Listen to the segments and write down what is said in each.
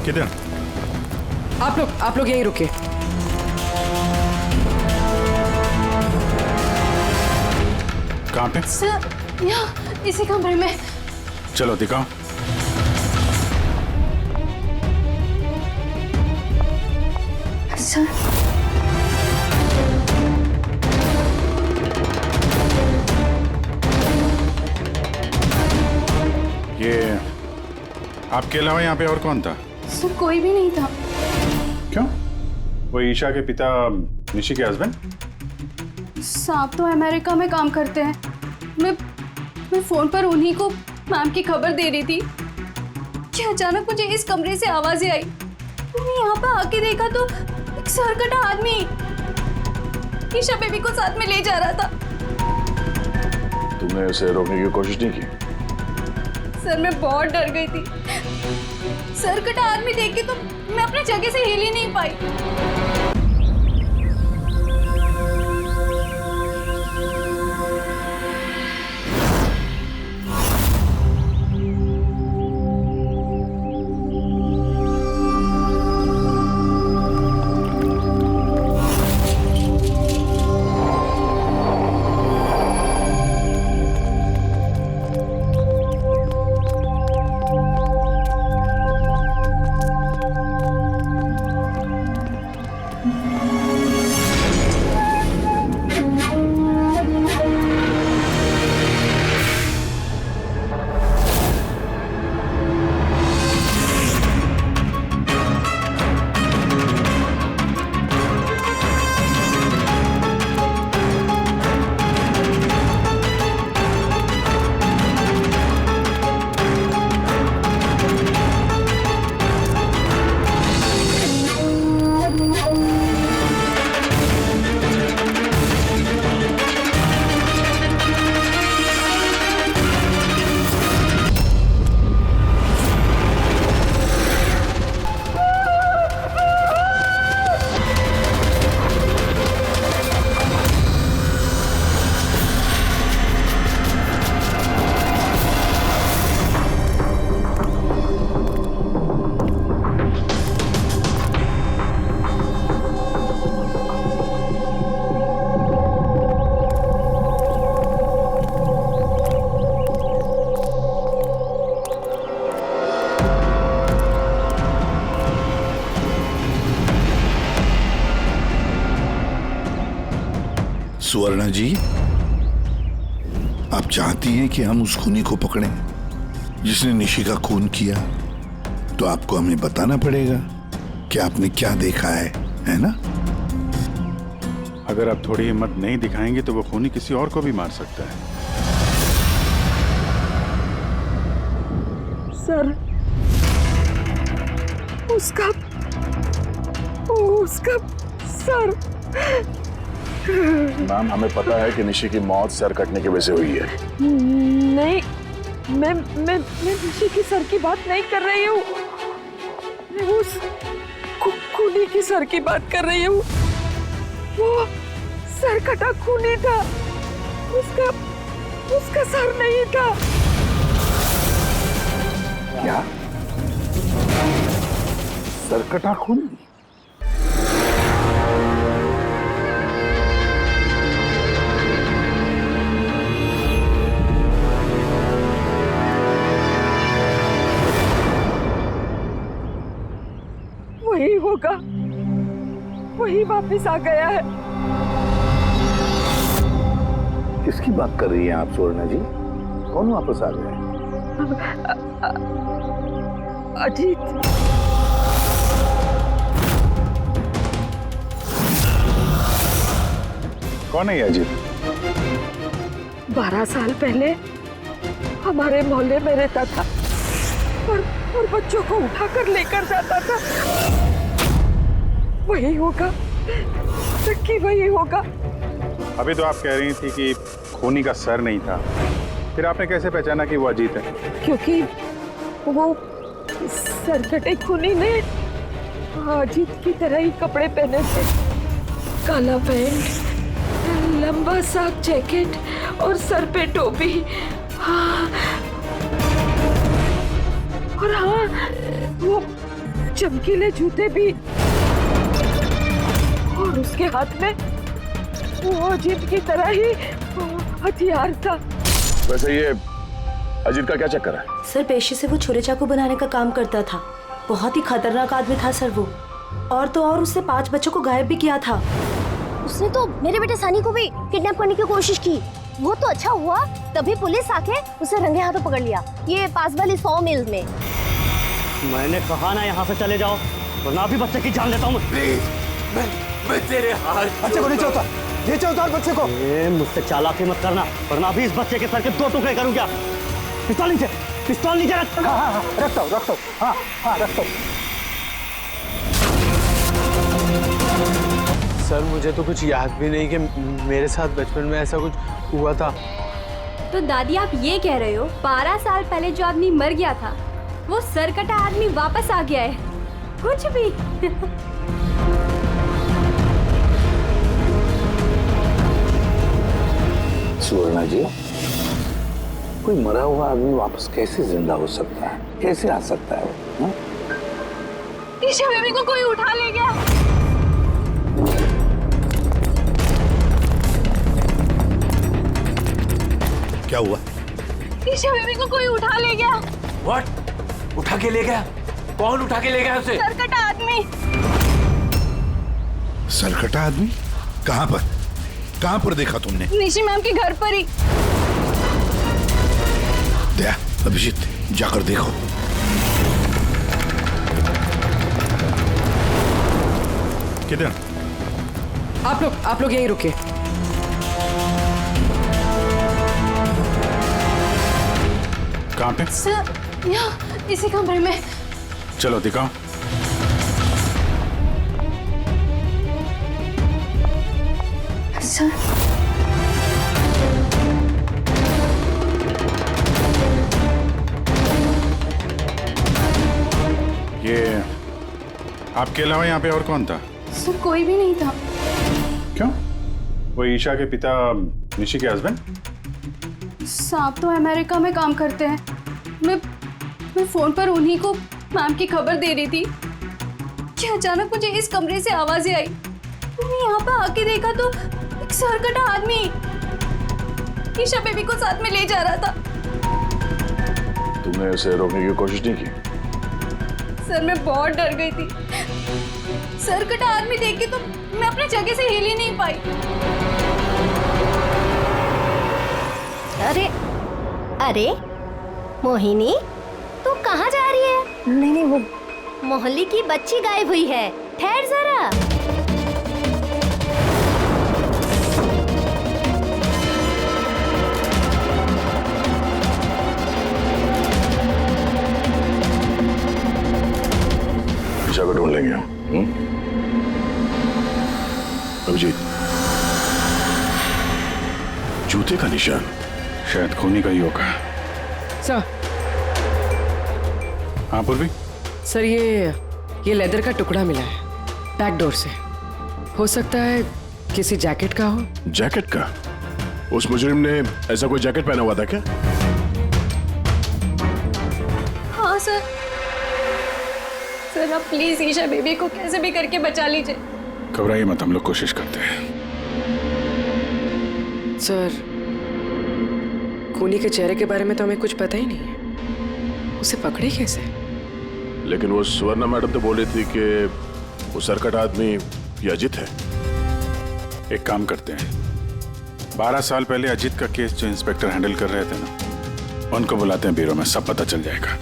किधर? आप लोग यहीं रुके। कहाँ पे? सर, यहाँ इसी कमरे में। चलो दिखाओ। सर, ये आपके अलावा यहाँ पे और कौन था? सर कोई भी नहीं था। क्यों? वो ईशा के पिता निशी के हस्बैंड? साहब तो अमेरिका में काम करते हैं। मैं फोन पर उन्हीं को मैम की खबर दे रही थी कि अचानक मुझे इस कमरे से आवाजें आई। मैंने यहाँ पर आके देखा तो एक सरकटा आदमी ईशा बेबी को साथ में ले जा रहा था। तुमने उसे रोकने की कोशिश नहीं की? सर मैं बहुत डर गई थी। सरकटा आदमी देख के तो मैं अपनी जगह से हिल ही नहीं पाई। सुवर्णा जी, आप चाहती हैं कि हम उस खूनी को पकड़ें जिसने निशी का खून किया, तो आपको हमें बताना पड़ेगा कि आपने क्या देखा है ना? अगर आप थोड़ी हिम्मत नहीं दिखाएंगे तो वो खूनी किसी और को भी मार सकता है। सर, उसका सर। मैम, हमें पता है कि निशी की मौत सर कटने की वजह से हुई है। नहीं, मैं निशी की सर की बात नहीं कर रही हूँ। मैं उस खूनी की सर की बात कर रही हूँ। वो सर कटा खूनी था, उसका सर नहीं था। क्या? सरकटा खूनी? वही होगा, वही वापस आ गया है। किसकी बात कर रही हैं आप सुवर्णा जी? कौन वापस आ गया है? अजीत। कौन है ये अजीत? 12 साल पहले हमारे मोहल्ले में रहता था और बच्चों को उठाकर लेकर जाता था। वही होगा, सच्ची वही होगा। अभी तो आप कह रही थी कि खूनी का सर नहीं था, फिर आपने कैसे पहचाना कि वो अजीत है? क्योंकि वो सरकटे खूनी ने अजीत की तरह ही कपड़े पहने थे। काला पैंट, लंबा सा जैकेट और सर पे टोपी। हाँ, और हाँ, चमकीले जूते भी, और उसके हाथ में वो अजीत की तरह ही हथियार था। वैसे ये अजीत का क्या चक्कर है? सर पेशे से वो छुरे चाकू बनाने का काम करता था। बहुत ही खतरनाक आदमी था सर वो। और तो और उसने 5 बच्चों को गायब भी किया था। उसने तो मेरे बेटे सनी को भी किडनैप करने की कोशिश की। वो तो अच्छा हुआ तभी पुलिस आके उसे रंगे हाथों पकड़ लिया, ये पास वाली 100 मील में। मैंने कहा ना यहाँ से चले जाओ, वरना अभी बच्चे की जान लेता हूँ। मैं तेरे हाथ बच्चे को नीचे उतार बच्चे को। मुझसे चालाकी मत करना, वरना अभी इस बच्चे के सर के 2 टुकड़े करूँ क्या? पिस्तौल नीचे रख। हाँ, रखता हूँ। हाँ, रखता हूँ। सर मुझे तो कुछ याद भी नहीं कि मेरे साथ बचपन में ऐसा कुछ हुआ था। तो दादी आप ये कह रहे हो 12 साल पहले जो आदमी मर गया था वो सरकटा आदमी वापस आ गया है? कुछ भी। सुवर्णा जी, कोई मरा हुआ आदमी वापस कैसे जिंदा हो सकता है? कैसे आ सकता है वो? ईशा बेबी को कोई उठा ले गया। क्या हुआ? ईशा बेबी को कोई उठा ले गया। व्हाट? उठा के ले गया? कौन उठा के ले गया उसे? सरकटा आदमी। सरकटा आदमी? कहाँ पर देखा तुमने? निशी मैम के घर पर ही। दया, अभिजीत जाकर देखो। किधर? आप लोग यहीं रुके। कहाँ पे? सर यहाँ इसी कमरे में। चलो दिखाओ। सर ये आपके अलावा यहाँ पे और कौन था? सर कोई भी नहीं था। क्यों? वो ईशा के पिता निशी के हस्बैंड? साहब तो अमेरिका में काम करते हैं। मैं फोन पर उन्हीं को मैम की खबर दे रही थी कि अचानक मुझे इस कमरे से आवाजें आई। मैंने यहाँ पर आके देखा तो एक सरकटा आदमी ईशा बेबी को साथ में ले जा रहा था। तुमने उसे रोकने की कोशिश नहीं की? सर मैं बहुत डर गई थी। सरकटा आदमी देख के तो मैं अपनी जगह से हिल ही नहीं पाई। अरे मोहिनी, तू कहाँ जा रही है? नहीं वो मोहल्ले की बच्ची गायब हुई है। ठहर जरा। ईशा को ढूंढ लेंगे हम। अभिजीत, जूते का निशान शायद खूनी का ही होगा। सर। हाँ पूर्वी? सर ये लेदर का टुकड़ा मिला है बैक डोर से। हो सकता है किसी जैकेट का हो। जैकेट का? उस मुजरिम ने ऐसा कोई जैकेट पहना हुआ था क्या? हाँ सर। सर आप प्लीज ईशा बेबी को कैसे भी करके बचा लीजिए। घबराइए मत, हम लोग कोशिश करते हैं। सर खूनी के चेहरे के बारे में तो हमें कुछ पता ही नहीं है। उसे पकड़े कैसे? लेकिन वो सुवर्णा मैडम तो बोल रही थी कि वो सरकट आदमी ये अजित है। एक काम करते हैं, 12 साल पहले अजित का केस जो इंस्पेक्टर हैंडल कर रहे थे ना, उनको बुलाते हैं ब्यूरो में, सब पता चल जाएगा।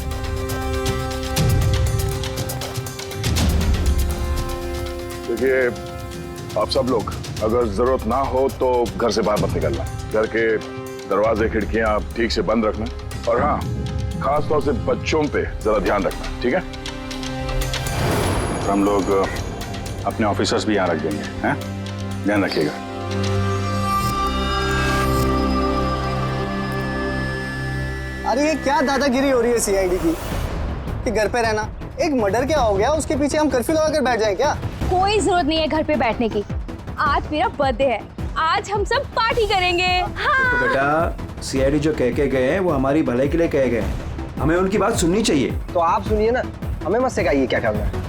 देखिए आप सब लोग अगर जरूरत ना हो तो घर से बाहर मत निकलना। घर के दरवाजे खिड़कियां ठीक से बंद रखना, और हाँ खास तौर से बच्चों पे जरा ध्यान रखना, ठीक है? तो हम लोग अपने ऑफिसर्स भी यहाँ रख देंगे, हैं? ध्यान रखिएगा। अरे ये क्या दादागिरी हो रही है सीआईडी की कि घर पे रहना? एक मर्डर क्या हो गया, उसके पीछे हम कर्फ्यू लगा कर बैठ जाए क्या? कोई जरूरत नहीं है घर पे बैठने की। आज मेरा बर्थडे है, आज हम सब पार्टी करेंगे। हाँ। तो बेटा सीआईडी जो कह के गए हैं वो हमारी भलाई के लिए कहे गए हैं, हमें उनकी बात सुननी चाहिए। तो आप सुनिए ना, हमें मत सिखाइए क्या करना है।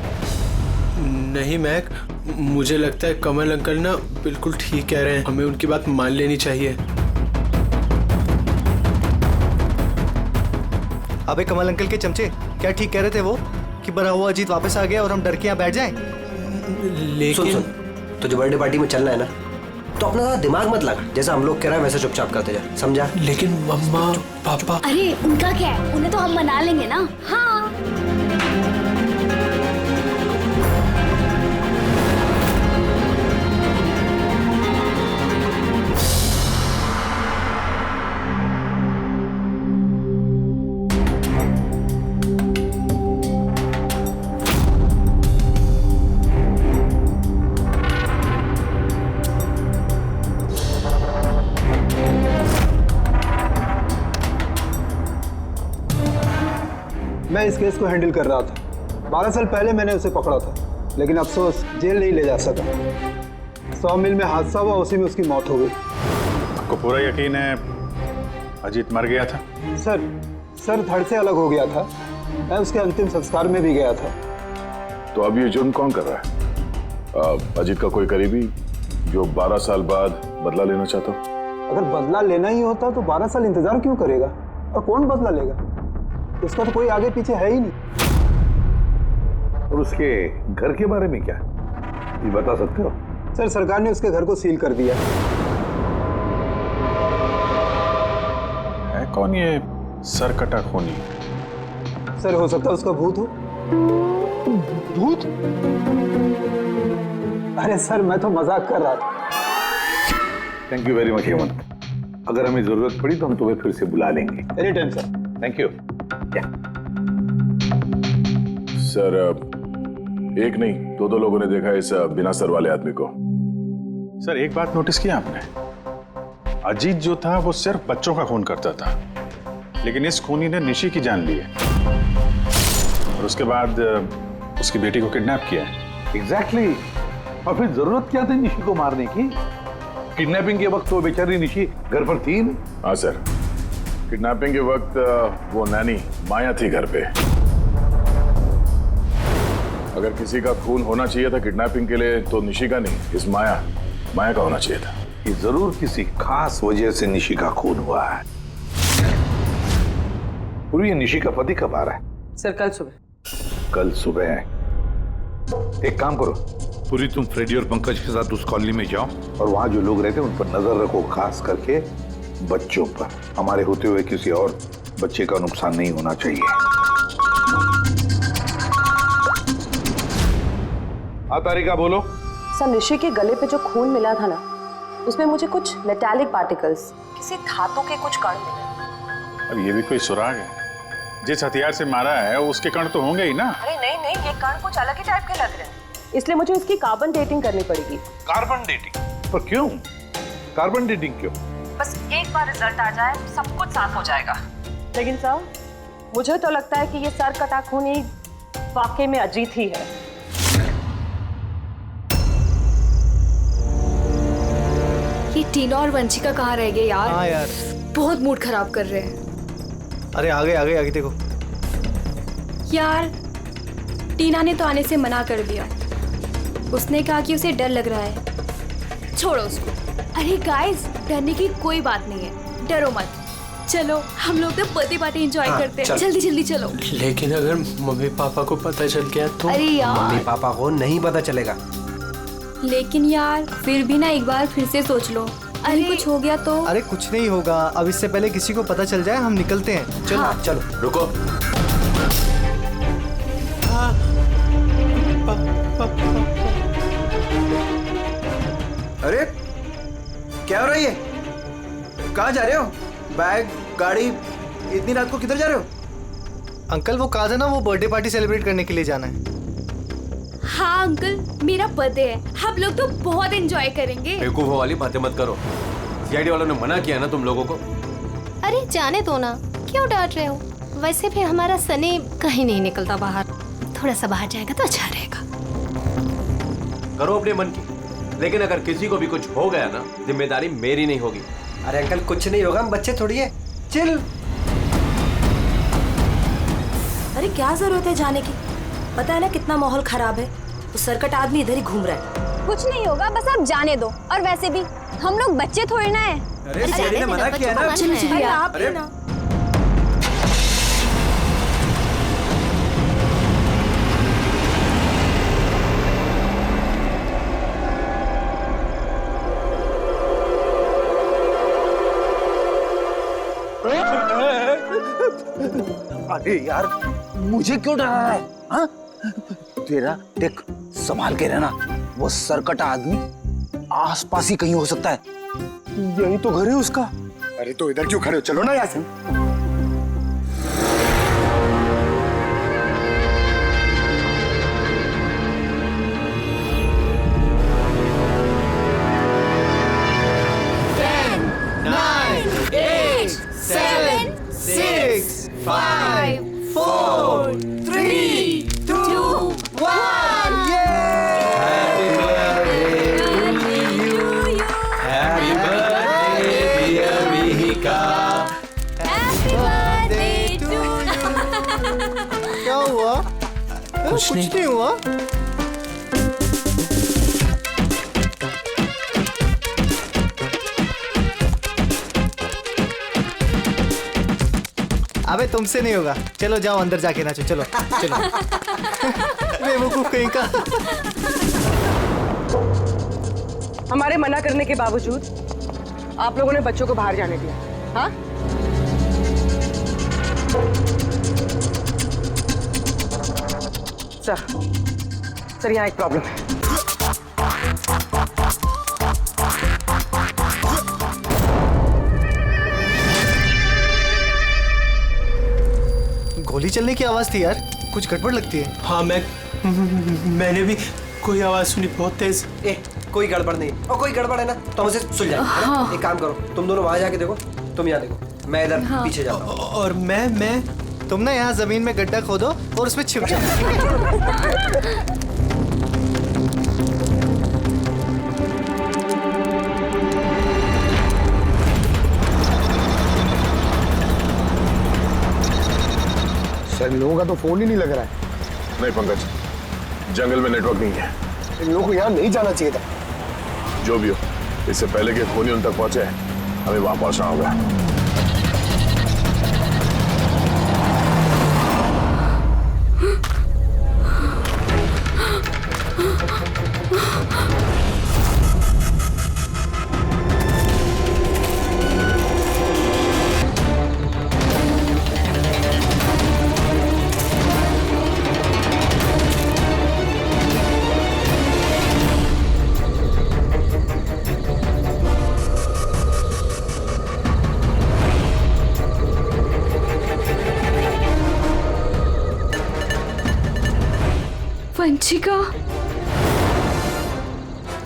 नहीं महक, मुझे लगता है कमल अंकल ना बिल्कुल ठीक कह रहे हैं, हमें उनकी बात मान लेनी चाहिए। अबे कमल अंकल के चमचे, क्या ठीक कह रहे थे वो कि बना हुआ अजीत वापस आ गया और हम डर के यहाँ बैठ जाएं? लेकिन सुन, तुझे बर्थडे पार्टी में चलना है ना, तो अपना ज़्यादा दिमाग मत लगा, जैसा हम लोग कह रहे हैं वैसे चुपचाप करते जा, समझा? लेकिन मम्मा पापा। अरे उनका क्या है, उन्हें तो हम मना लेंगे ना। हाँ मैं इस केस को हैंडल कर रहा था। 12 साल पहले मैंने उसे पकड़ा था, लेकिन अफसोस जेल नहीं ले जा सका। 100 मील में हादसा हुआ, उसी में उसकी मौत हो गई। आपको पूरा यकीन है अजीत मर गया था? सर धड़ से अलग हो गया था। मैं उसके अंतिम संस्कार में भी गया था। तो अब ये जुर्म कौन कर रहा है? अजीत का कोई करीबी जो 12 साल बाद बदला लेना चाहता हो? अगर बदला लेना ही होता तो 12 साल इंतजार क्यों करेगा? और कौन बदला लेगा? उसका तो कोई आगे पीछे है ही नहीं। और उसके घर के बारे में क्या ये बता सकते हो? सर सरकार ने उसके घर को सील कर दिया। है कौन ये सरकटा खूनी? सर हो सकता है उसका भूत हो। भूत? अरे सर मैं तो मजाक कर रहा था। Thank you very much Hemant. अगर हमें जरूरत पड़ी तो हम तुम्हें फिर से बुला लेंगे। Any time sir. Thank you. Sir एक नहीं दो लोगों ने देखा इस बिना सर वाले आदमी को। सर एक बात नोटिस किया आपने? अजीत जो था वो सिर्फ बच्चों का खून करता था, लेकिन इस खूनी ने निशी की जान ली है और उसके बाद उसकी बेटी को किडनैप किया है। एग्जैक्टली। और फिर जरूरत क्या थी निशी को मारने की? किडनैपिंग के वक्त वो बेचारी निशी घर पर थी ना? हाँ सर, किडनैपिंग के वक्त वो नैनी माया थी घर पे। अगर किसी का खून होना चाहिए था किडनैपिंग के लिए तो निशी का नहीं, इस माया का होना चाहिए था। ये जरूर किसी खास वजह से निशी का खून हुआ है। पूरी ये निशी का पति कब आ रहा है? सर कल सुबह। कल सुबह? एक काम करो पूरी, तुम फ्रेडी और पंकज के साथ उस कॉलोनी में जाओ और वहां जो लोग रहते हैं उन पर नजर रखो, खास करके बच्चों पर। हमारे होते हुए किसी और बच्चे का नुकसान नहीं होना चाहिए। तारिका बोलो। सर निशी के गले पे जो खून मिला था ना, उसमें मुझे कुछ मेटालिक पार्टिकल्स, किसी धातु के कुछ कण मिले। अब ये भी कोई सुराग है? जिस हथियार से मारा है उसके कण तो होंगे ही ना। अरे नहीं, ये कण कुछ अलग ही टाइप के लग रहे हैं, इसलिए मुझे इसकी कार्बन डेटिंग करनी पड़ेगी। Carbon dating? पर क्यों कार्बन डेटिंग क्यों? बस एक बार रिजल्ट आ जाए सब कुछ साफ हो जाएगा। लेकिन सर मुझे तो लगता है कि ये सर कटा खून ही वाकई में अजीत ही है। ये टीना और वंशिका कहाँ रह गए यार? हाँ यार, बहुत मूड खराब कर रहे हैं। अरे आगे देखो यार टीना ने तो आने से मना कर दिया, उसने कहा कि उसे डर लग रहा है। छोड़ो उसको। अरे गाइस डरने की कोई बात नहीं है, डरो मत। चलो हम लोग तो बर्थडे पार्टी एंजॉय करते हैं। जल्दी चलो। लेकिन अगर मम्मी पापा को पता चल गया तो? अरे यार मम्मी पापा को नहीं पता चलेगा। लेकिन यार फिर भी ना एक बार फिर से सोच लो, अरे कुछ हो गया तो? अरे कुछ नहीं होगा, अब इससे पहले किसी को पता चल जाए हम निकलते हैं। चलो हाँ। चलो रुको। अरे क्या हो रहा है ये? कहाँ जा रहे हो? बैग गाड़ी इतनी रात को किधर जा रहे हो? अंकल वो कहा था ना, वो बर्थडे पार्टी सेलिब्रेट करने के लिए जाना है। हाँ अंकल मेरा बर्थडे है, हम लोग तो बहुत एंजॉय करेंगे। बेवकूफों वाली बातें मत करो, सीआईडी वालों ने मना किया ना तुम लोगों को। अरे जाने दो ना, क्यों डांट रहे हो? वैसे भी हमारा सनी कहीं नहीं निकलता बाहर, थोड़ा सा बाहर जाएगा तो अच्छा रहेगा। करो अपने मन की, लेकिन अगर किसी को भी कुछ हो गया ना, जिम्मेदारी मेरी नहीं होगी। अरे अंकल कुछ नहीं होगा, हम बच्चे थोड़ी है, चिल। अरे क्या जरूरत है जाने की? पता है ना कितना माहौल खराब है। वो सरकट आदमी इधर ही घूम रहा है। कुछ नहीं होगा, बस आप जाने दो। और वैसे भी हम लोग बच्चे थोड़े ना है। अरे सीआईडी ने मना किया ना। अरे आप ही ना। अरे यार, मुझे क्यों डरा रहा है? हाँ? तेरा देख, संभाल के रहना। वो सरकटा आदमी आसपास ही कहीं हो सकता है। यही तो घर है उसका। अरे तो इधर क्यों खड़े हो? चलो ना यहाँ से। क्या हुआ? कुछ नहीं हुआ। अबे तुमसे नहीं होगा। चलो जाओ अंदर जाके नाचो। चलो चलो। बेवकूफ कहीं का। हमारे मना करने के बावजूद आप लोगों ने बच्चों को बाहर जाने दिया। हाँ? सर यहाँ एक प्रॉब्लम है। गोली चलने की आवाज थी यार, कुछ गड़बड़ लगती है। हाँ मैंने भी कोई आवाज सुनी बहुत तेज। कोई गड़बड़ नहीं। और कोई गड़बड़ है ना तो हमसे सुलझाए। हाँ। एक काम करो, तुम दोनों वहां जाके देखो, तुम यहाँ देखो, मैं इधर पीछे जाता हूँ। और मैं तुम ना यहाँ जमीन में गड्ढा खोदो और उसमें छिप जाओ। सर, इन लोगों का तो फोन ही नहीं लग रहा है। नहीं पंकज, जंगल में नेटवर्क नहीं है। इन लोगों को यहाँ नहीं जाना चाहिए था। जो भी हो, इससे पहले कि खूनी उन तक पहुंचे, हमें वहां पहुंचना होगा।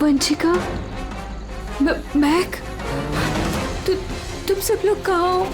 वंशिका, मैक, तुम सब लोग कहाँ हो?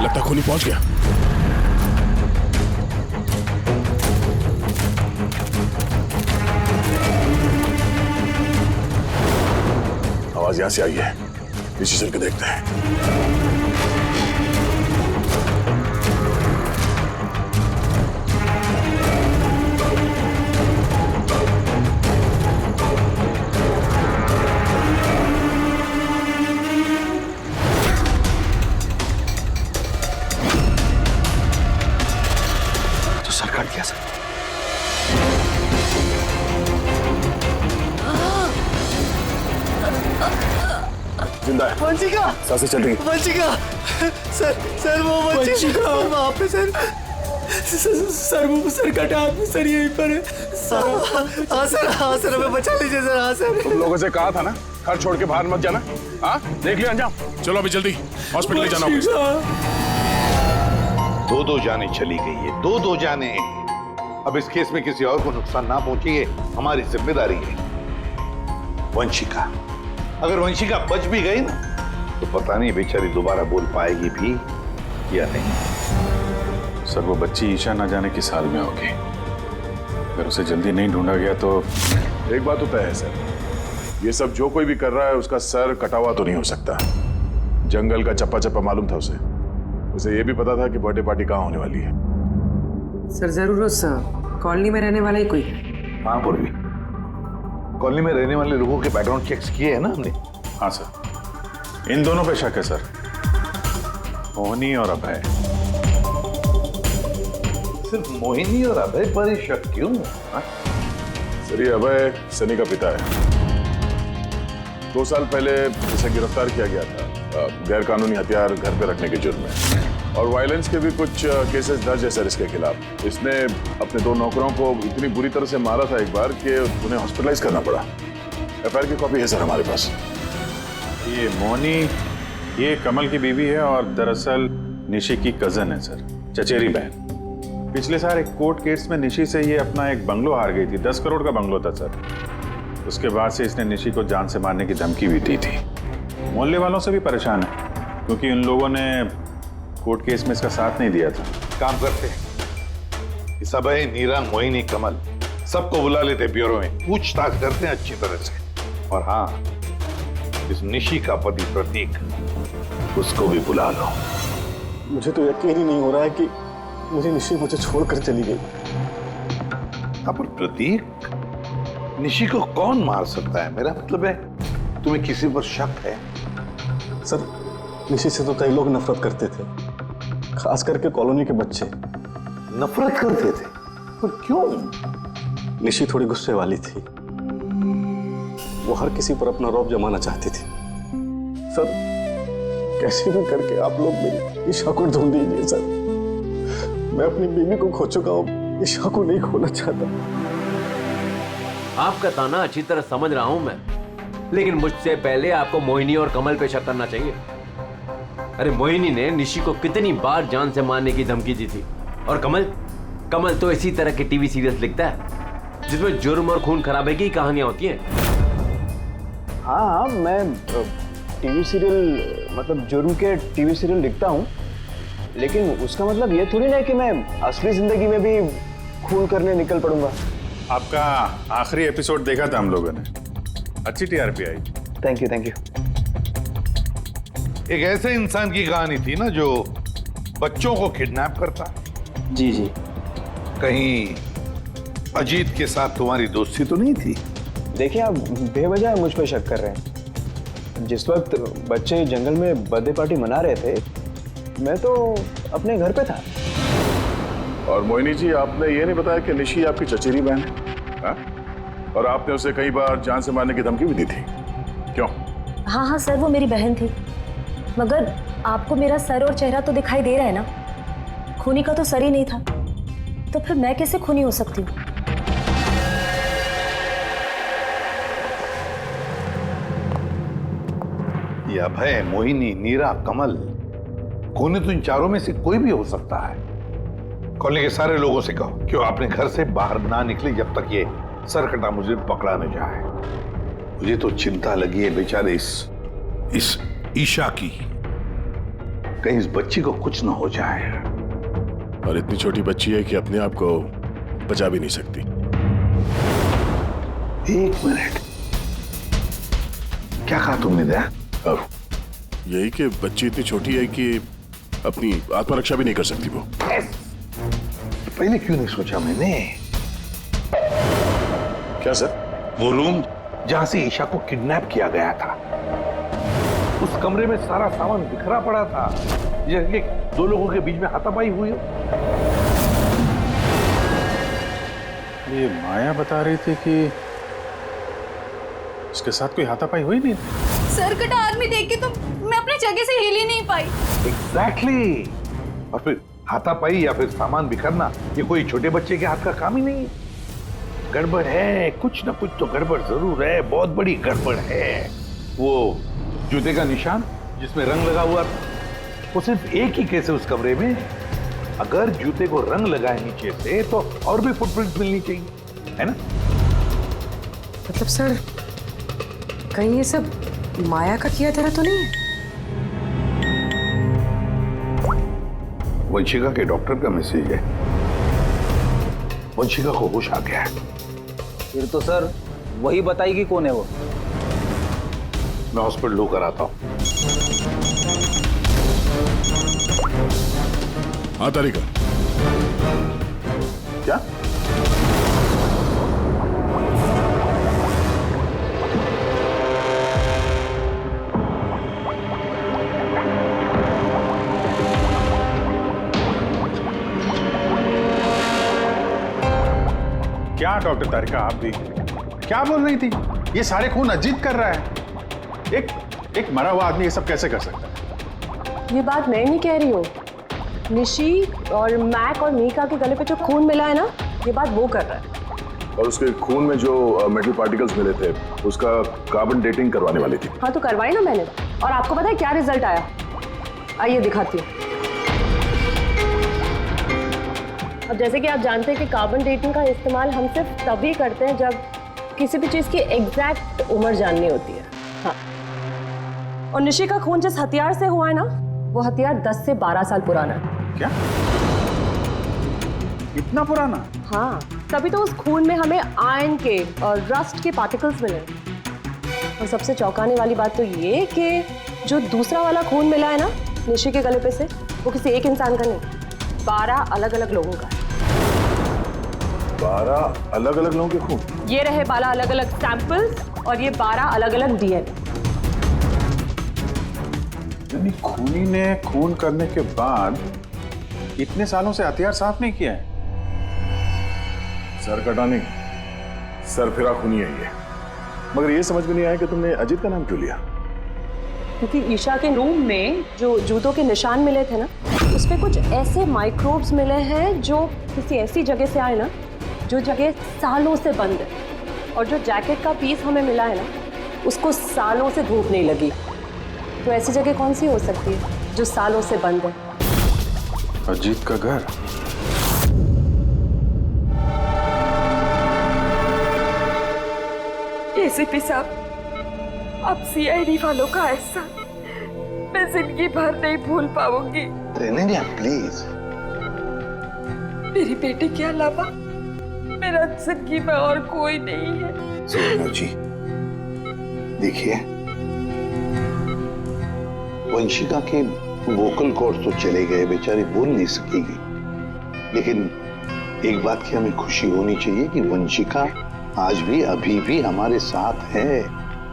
लगता खूनी पहुंच गया। आवाज यहां से आई है, पीछे चल के देखते हैं। जिंदा है। वंशिका, सांसें चल रही है। वंशिका, सर वो वंशिका वहाँ पे सर कटा आदमी सर यहीं पर है। हाँ सर हमें बचा लीजिए सर। हाँ सर, तुम लोगों से कहा था ना घर छोड़ के बाहर मत जाना। हाँ देख लिया अंजाम। चलो अभी जल्दी हॉस्पिटल ले जाना होगा। दो जाने चली गई है, दो जाने। अब इस केस में किसी और को नुकसान ना पहुंचे, ये हमारी जिम्मेदारी है। वंशिका, अगर वंशिका बच भी गई ना तो पता नहीं बेचारी दोबारा बोल पाएगी भी या नहीं। सर वो बच्ची ईशा ना जाने किस हाल में होगी। अगर उसे जल्दी नहीं ढूंढा गया तो एक बात तो तय है सर, ये सब जो कोई भी कर रहा है उसका सर कटा हुआ तो नहीं हो सकता। जंगल का चप्पा चप्पा मालूम था उसे ये भी पता था कि बर्थडे पार्टी कहाँ होने वाली है। सर जरूर उस कॉलोनी में रहने वाला ही कोई है। हाँ पूर्वी, कॉलोनी में रहने वाले लोगों के बैकग्राउंड चेक्स किए हैं ना हमने? हाँ सर, इन दोनों पे शक है सर, मोहिनी और अभय। सिर्फ मोहिनी और अभय पर ही शक क्यों? सर ये अभय सनी का पिता है। 2 साल पहले इसे गिरफ्तार किया गया था गैर कानूनी हथियार घर पे रखने के जुर्म में, और वायलेंस के भी कुछ केसेस दर्ज है सर इसके खिलाफ। इसने अपने 2 नौकरों को इतनी बुरी तरह से मारा था एक बार कि उन्हें हॉस्पिटलाइज करना पड़ा। एफआईआर की कॉपी है सर हमारे पास। ये मोहिनी ये कमल की बीवी है और दरअसल निशी की कजन है सर, चचेरी बहन। पिछले साल एक कोर्ट केस में निशी से ये अपना एक बंगलो हार गई थी। 10 करोड़ का बंगलो था सर। उसके बाद से इसने निशी को जान से मारने की धमकी भी दी थी। मोहल्ले वालों से भी परेशान है क्योंकि इन लोगों ने कोर्ट केस में इसका साथ नहीं दिया था। काम करते इस अभय, नीरा, मोहिनी, कमल सबको बुला लेते ब्यूरो में, पूछताछ करते हैं अच्छी तरह से। और हाँ, इस निशी का पति प्रतीक, उसको भी बुला लो। मुझे तो यकीन ही नहीं हो रहा है कि निशी मुझे छोड़कर चली गई। पर प्रतीक, निशी को कौन मार सकता है? मेरा मतलब है तुम्हें किसी पर शक है? सर निशी से तो कई लोग नफरत करते थे, खास करके कॉलोनी के बच्चे। नफरत करते थे? पर क्यों? निशी थोड़ी गुस्से वाली थी, वो हर किसी पर अपना रौब जमाना चाहती थी। सर कैसे भी करके आप लोग मेरी ईशा को ढूंढ दीजिए सर। मैं अपनी बीवी को खो चुका हूँ, ईशा को नहीं खोना चाहता। आपका ताना अच्छी तरह समझ रहा हूं मैं, लेकिन मुझसे पहले आपको मोहिनी और कमल पे शक करना चाहिए। अरे मोहिनी ने निशी को कितनी बार जान से मारने की धमकी दी थी, और कमल तो इसी तरह के टीवी सीरियल्स लिखता है जिसमें जुर्म और खून खराबे की कहानियां होती हैं। हाँ, मैं टीवी सीरियल मतलब जुर्म के टीवी सीरियल लिखता हूँ, लेकिन उसका मतलब ये थोड़ी ना है कि मैं असली जिंदगी में भी खून करने निकल पड़ूंगा। आपका आखिरी एपिसोड देखा था हम लोगों ने, अच्छी टीआरपी आई। Thank you. एक ऐसे इंसान की कहानी थी ना जो बच्चों को किडनैप करता। जी। कहीं अजीत के साथ तुम्हारी दोस्ती तो नहीं थी? देखिए, आप बेवजह मुझ पर शक कर रहे हैं। जिस वक्त बच्चे जंगल में बर्थडे पार्टी मना रहे थे, मैं तो अपने घर पे था। और मोहिनी जी, आपने ये नहीं बताया कि निशी आपकी चचेरी बहन है? और आपने उसे कई बार जान से मारने की धमकी भी दी थी, क्यों? हाँ सर, वो मेरी बहन थी। मगर आपको मेरा सर और चेहरा तो दिखाई दे रहा है ना, खूनी का तो सर ही नहीं था, तो फिर मैं कैसे खूनी हो सकती हूँ? ये अभय, मोहिनी, नीरा, कमल, खूनी तो इन चारों में से कोई भी हो सकता है। कॉलोनी के सारे लोगों से कहो कि वो अपने घर से बाहर ना निकले जब तक ये सरकटा मुझे पकड़ा न जाए। मुझे तो चिंता लगी है बेचारे इस ईशा की, कहीं इस बच्ची को कुछ ना हो जाए। और इतनी छोटी बच्ची है कि अपने आप को बचा भी नहीं सकती। 1 मिनट, क्या कहा तुमने? दया, यही कि बच्ची इतनी छोटी है कि अपनी आत्मरक्षा भी नहीं कर सकती वो। पहले क्यों नहीं सोचा मैंने? क्या सर? वो रूम जहां से ईशा को किडनैप किया गया था, उस कमरे में सारा सामान बिखरा पड़ा था, जैसे 2 लोगों के बीच में हाथापाई हुई हो। ये माया बता रही थी कि उसके साथ कोई हाथापाई हुई नहीं। सर कटा आदमी देख के तो मैं अपनी जगह से हिल ही नहीं पाई। एग्जैक्टली। और फिर हाथापाई या फिर सामान बिखरना, ये कोई छोटे बच्चे के हाथ का काम ही नहीं। गड़बड़ है, कुछ ना कुछ तो गड़बड़ जरूर है, बहुत बड़ी गड़बड़ है। वो जूते का निशान जिसमें रंग लगा हुआ था, वो सिर्फ एक ही केस है उस कमरे में, अगर जूते को रंग लगाए नीचे से तो और भी फुटप्रिंट मिलनी चाहिए, है ना? मतलब सर, कहीं ये सब माया का किया तरह तो नहीं है? वंशिका के डॉक्टर का मैसेज है। वंशिका को होश आ गया है। फिर तो सर वही बताएगी कौन है वो। मैं हॉस्पिटल होकर आता हूं। हाँ तारिका, क्या? क्या डॉक्टर तारिका, आप भी क्या बोल रही थी? ये सारे खून अजीत कर रहा है। एक मरा हुआ आदमी ये सब कैसे कर सकता है? ये बात मैं नहीं कह रही हूँ, निशी और मैक और मीका के गले पे जो खून मिला है ना, ये बात वो कर रहा है। और उसके खून में जो मेटल पार्टिकल्स मिले थे उसका कार्बन डेटिंग करवाने वाली थी। हाँ तो करवाई ना मैंने, और आपको पता है क्या रिजल्ट आया? आइए दिखाती हूँ। अब जैसे कि आप जानते हैं कि कार्बन डेटिंग का इस्तेमाल हम सिर्फ तभी करते हैं जब किसी भी चीज की एग्जैक्ट उम्र जाननी होती है। हाँ, और निशी का खून जिस हथियार से हुआ है ना, वो हथियार 10 से 12 साल पुराना है। क्या? इतना पुराना? हाँ, तभी तो उस खून में हमें आयरन के और रस्ट के पार्टिकल्स मिले। और सबसे चौंकाने वाली बात तो ये कि जो दूसरा वाला खून मिला है ना निशी के गले पे से, वो किसी एक इंसान का नहीं, 12 अलग अलग लोगों का है। 12 अलग अलग लोगों के खून? ये रहे 12 अलग अलग सैंपल्स और ये 12 अलग अलग डीएनए। यानी खूनी ने खून करने के बाद इतने सालों से हथियार साफ नहीं किया है। सर कटाने, सर फिरा खूनी है ये। मगर ये समझ में नहीं आया कि तुमने अजीत का नाम क्यों लिया? क्योंकि ईशा के रूम में जो जूतों के निशान मिले थे ना, उसपे कुछ ऐसे माइक्रोब्स मिले हैं जो किसी ऐसी जगह से आए ना, जो जगह सालों से बंद है। और जो जैकेट का पीस हमें मिला है ना, उसको सालों से धूप नहीं लगी। तो ऐसी जगह कौन सी हो सकती है जो सालों से बंद है? अजीत का घर। एसीपी साहब, अब सीआईडी वालों का एहसान मैं जिंदगी भर नहीं भूल पाऊंगी। प्लीज। मेरी बेटी के अलावा मेरा जिंदगी में और कोई नहीं है। सुवर्णा जी, देखिए, वंशिका के वोकल कॉर्ड तो चले गए, बेचारी बोल नहीं सकेगी, लेकिन एक बात की हमें खुशी होनी चाहिए कि वंशिका आज भी अभी भी हमारे साथ है,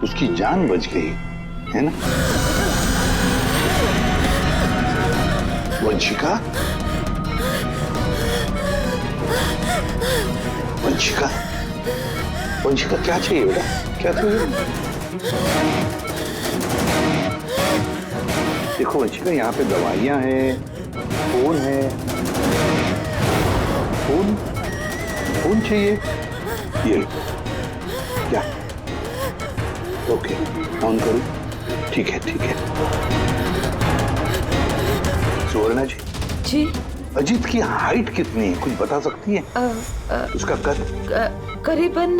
उसकी जान बच गई, है ना? वंशिका, वंशिका, वंशिका, क्या चाहिए बेटा? क्या चाहिए? देखो वंशिका, यहाँ पे दवाइयाँ हैं, फोन है, फोन चाहिए, ये क्या? ओके, ऑन करूं? ठीक है, ठीक है। सुवर्णा जी। जी। अजीत की हाइट कितनी है, कुछ बता सकती है? उसका कद? करीबन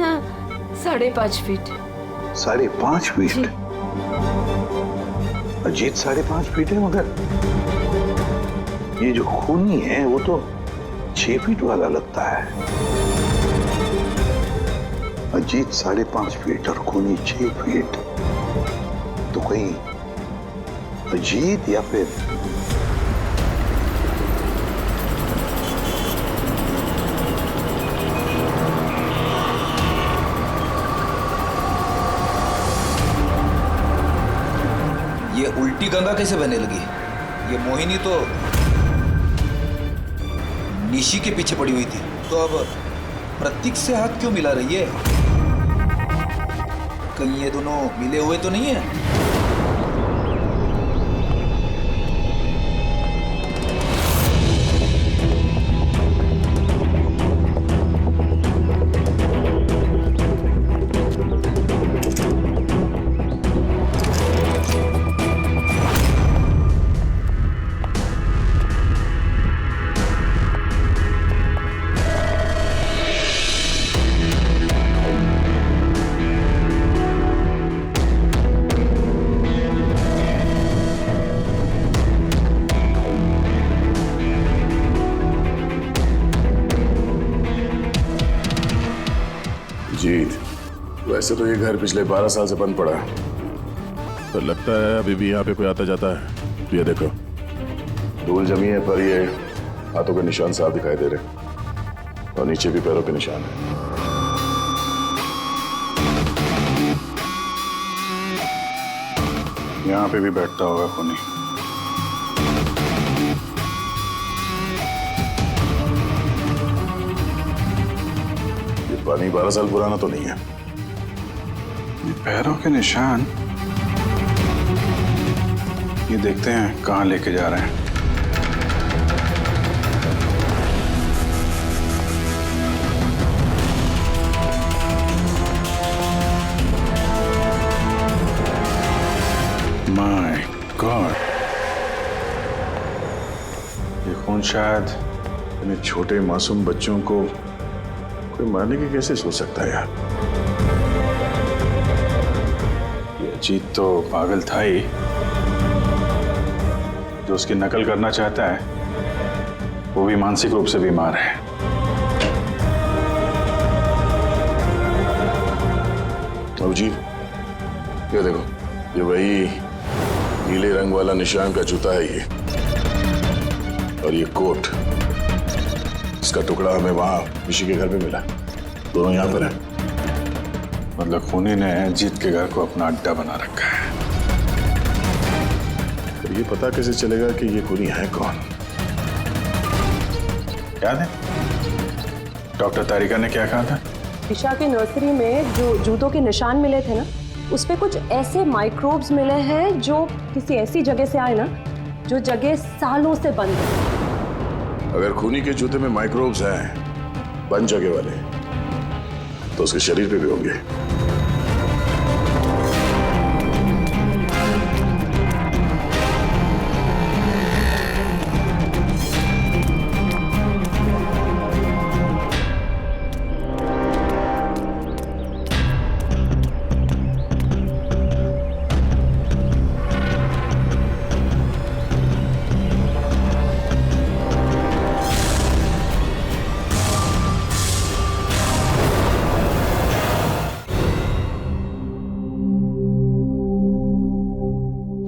5.5 फीट। 5.5 फीट? अजीत 5.5 फीट है, मगर ये जो खूनी है वो तो 6 फीट वाला लगता है। अजीत 5.5 फीट और खूनी 6 फीट, तो कहीं अजीत या फिर ये उल्टी गंगा कैसे बहने लगी? ये मोहिनी तो निशी के पीछे पड़ी हुई थी, तो अब प्रतीक से हाथ क्यों मिला रही है? कहीं ये दोनों मिले हुए तो नहीं है? वैसे तो ये घर पिछले 12 साल से बंद पड़ा है, तो लगता है अभी भी यहाँ पे कोई आता जाता है। तो ये देखो, धूल जमी है, पर ये हाथों के निशान साफ दिखाई दे रहे, और नीचे भी पैरों के निशान है। यहाँ पे भी बैठता होगा खूनी। ये पानी 12 साल पुराना तो नहीं है। ये पैरों के निशान, ये देखते हैं कहाँ लेके जा रहे हैं। माय गॉड, ये खून शायद इतने छोटे मासूम बच्चों को कोई मारने की कैसे सोच सकता है यार। ये अजीत तो पागल था ही, जो उसकी नकल करना चाहता है वो भी मानसिक रूप से बीमार है। अब जी ये देखो, ये वही नीले रंग वाला निशान का जूता है ये, और ये कोट, इसका टुकड़ा हमें वहां ऋषि के घर पे मिला। दोनों यहाँ पर हैं। मतलब खूनी ने अजीत के घर को अपना अड्डा बना रखा है। तो ये पता कैसे चलेगा कि ये खूनी है कौन? याद है डॉक्टर तारिका ने क्या कहा था? ईशा की नर्सरी में जो जूतों के निशान मिले थे ना, उस पे कुछ ऐसे माइक्रोब्स मिले हैं जो किसी ऐसी जगह से आए ना, जो जगह सालों से बंद है। अगर खूनी के जूते में माइक्रोब्स हैं, बंद जगह वाले, तो उसके शरीर पे भी होंगे।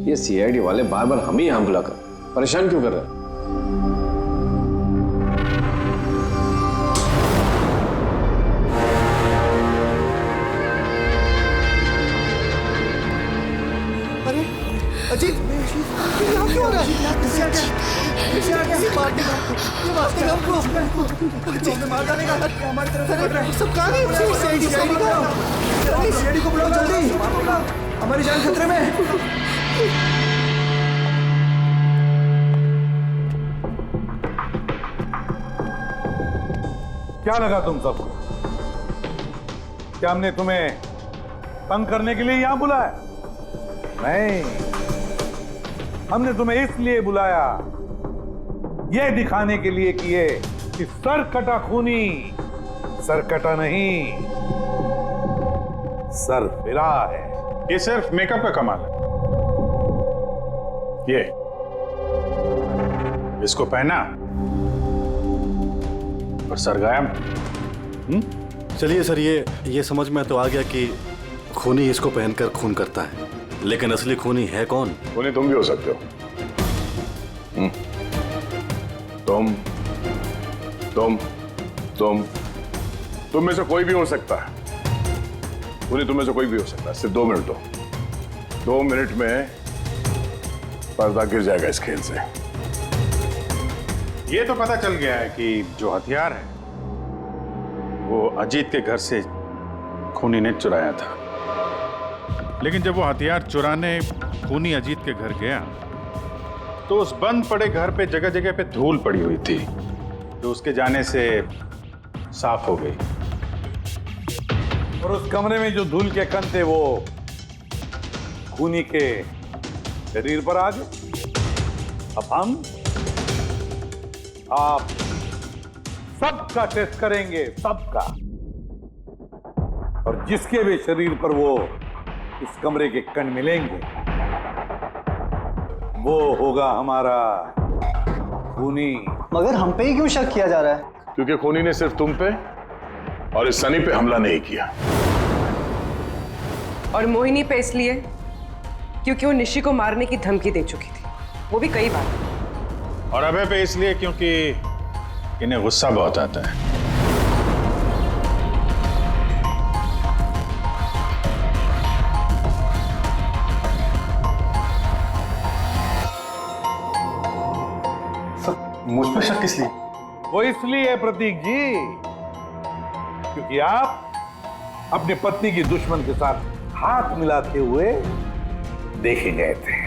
ये सीआईडी वाले बार बार हमें यहाँ बुलाकर परेशान क्यों कर रहे हैं? अरे अजीत, ये यहाँ क्यों हो रहा है? सब कहाँ गए? सीआईडी को बुलाओ जल्दी, हमारी जान खतरे में। क्या लगा तुम सबको? क्या हमने तुम्हें तंग करने के लिए यहां बुलाया? नहीं, हमने तुम्हें इसलिए बुलाया, यह दिखाने के लिए कि ये सरकटा खूनी सरकटा नहीं, सरफिरा है। ये सिर्फ मेकअप का कमाल है। ये इसको पहना और सर गायब। चलिए सर, ये समझ में तो आ गया कि खूनी इसको पहनकर खून करता है, लेकिन असली खूनी है कौन? खूनी तुम भी हो सकते हो। तुम में से कोई भी हो सकता है। खूनी तुम में से कोई भी हो सकता है। सिर्फ 2 मिनट दो। 2 मिनट में पर्दा गिर जाएगा इस खेल से। ये तो पता चल गया है कि जो हथियार है वो अजीत के घर से खूनी ने चुराया था। लेकिन जब वो हथियार चुराने खूनी अजीत के घर गया तो उस बंद पड़े घर पे जगह जगह पे धूल पड़ी हुई थी, जो उसके जाने से साफ हो गई। और उस कमरे में जो धूल के कण थे वो खूनी के शरीर पर आ गए। अब आप सबका टेस्ट करेंगे, सबका, और जिसके भी शरीर पर वो इस कमरे के कण मिलेंगे वो होगा हमारा खूनी। मगर हम पे ही क्यों शक किया जा रहा है? क्योंकि खूनी ने सिर्फ तुम पे और इस सनी पे हमला नहीं किया। और मोहिनी पे इसलिए क्योंकि वो निशी को मारने की धमकी दे चुकी थी, वो भी कई बार। और अभय पे इसलिए क्योंकि इन्हें गुस्सा बहुत आता है। मुझ पर शक किस लिए? वो इसलिए प्रतीक जी क्योंकि आप अपने पत्नी की दुश्मन के साथ हाथ मिलाते हुए देखे गए थे।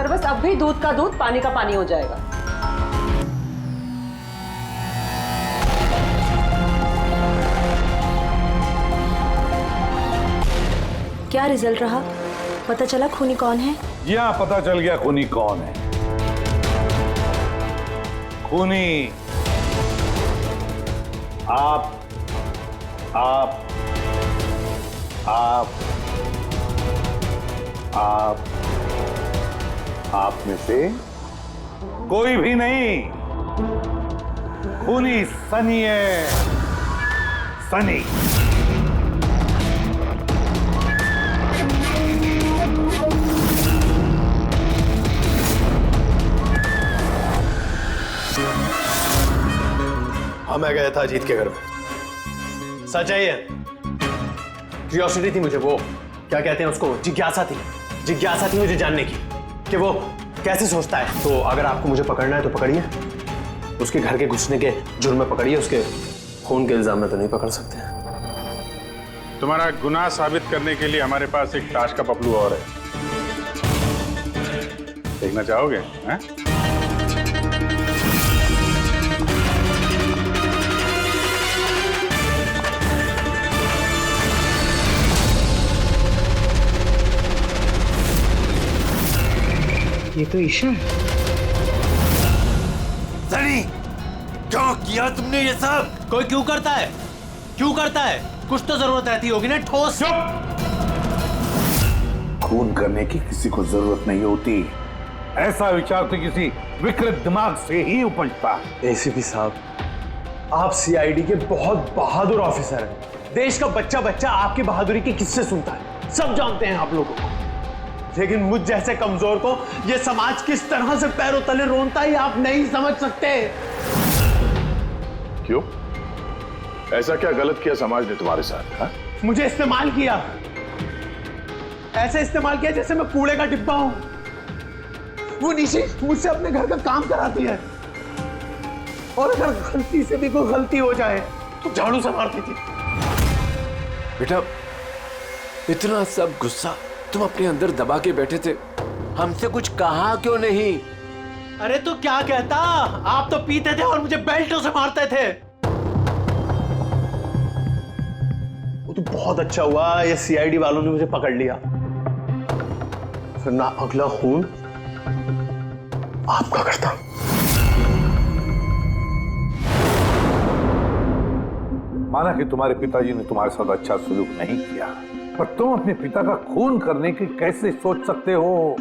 बस अब भी दूध का दूध पानी का पानी हो जाएगा। क्या रिजल्ट रहा? पता चला खूनी कौन है? जी हाँ, पता चल गया खूनी कौन है। खूनी आप आप आप आप आप में से कोई भी नहीं। खूनी सनी है, सनी। हाँ, मैं गया था अजीत के घर में। सच है ये। क्यूरियोसिटी थी मुझे, वो क्या कहते हैं उसको, जिज्ञासा थी मुझे जानने की कि वो कैसे सोचता है। तो अगर आपको मुझे पकड़ना है तो पकड़िए, उसके घर के घुसने के जुर्म में पकड़िए, उसके खून के इल्जाम में तो नहीं पकड़ सकते। तुम्हारा गुनाह साबित करने के लिए हमारे पास एक ताश का पपलू और है, देखना चाहोगे? हैं? ये तो ईशा है। सनी, क्यों किया तुमने ये सब? कोई क्यों करता है? कुछ तो जरूरत रहती होगी ना, ठोस। खून करने की किसी को जरूरत नहीं होती। ऐसा विचार तो किसी विकृत दिमाग से ही उपजता है। एसीपी साहब, आप सीआईडी के बहुत बहादुर ऑफिसर हैं। देश का बच्चा आपकी बहादुरी की किससे सुनता है? सब जानते हैं आप लोगों को। लेकिन मुझ जैसे कमजोर को ये समाज किस तरह से पैरों तले रोनता है आप नहीं समझ सकते। क्यों? ऐसा क्या गलत किया समाज ने तुम्हारे साथ? हा? मुझे इस्तेमाल किया, ऐसे इस्तेमाल किया जैसे मैं कूड़े का डिब्बा हूं। वो निशी मुझसे अपने घर का काम कराती है, और अगर गलती से भी कोई गलती हो जाए तो झाड़ू से मारती थी। बेटा, इतना सब गुस्सा तुम अपने अंदर दबा के बैठे थे, हमसे कुछ कहा क्यों नहीं? अरे तो क्या कहता, आप तो पीते थे और मुझे बेल्टों से मारते थे। वो तो बहुत अच्छा हुआ ये सीआईडी वालों ने मुझे पकड़ लिया, फिर ना अगला खून आपका करता। माना कि तुम्हारे पिताजी ने तुम्हारे साथ अच्छा सलूक नहीं किया, पर तुम अपने पिता का खून करने की कैसे सोच सकते हो?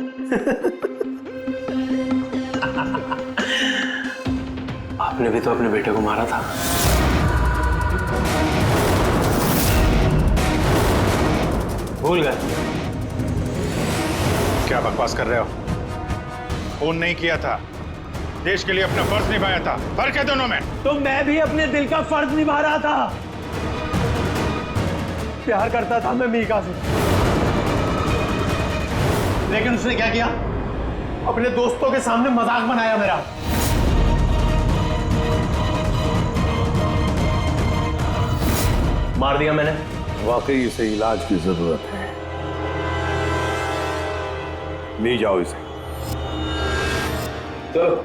आपने भी तो अपने बेटे को मारा था। भूल गए? क्या बकवास कर रहे हो? खून नहीं किया था, देश के लिए अपना फर्ज निभाया था। फर्क है दोनों में। तो मैं भी अपने दिल का फर्ज निभा रहा था। प्यार करता था मैं मीका से, लेकिन उसने क्या किया? अपने दोस्तों के सामने मजाक बनाया मेरा। मार दिया मैंने। वाकई इसे इलाज की जरूरत है, ले जाओ इसे। चलो।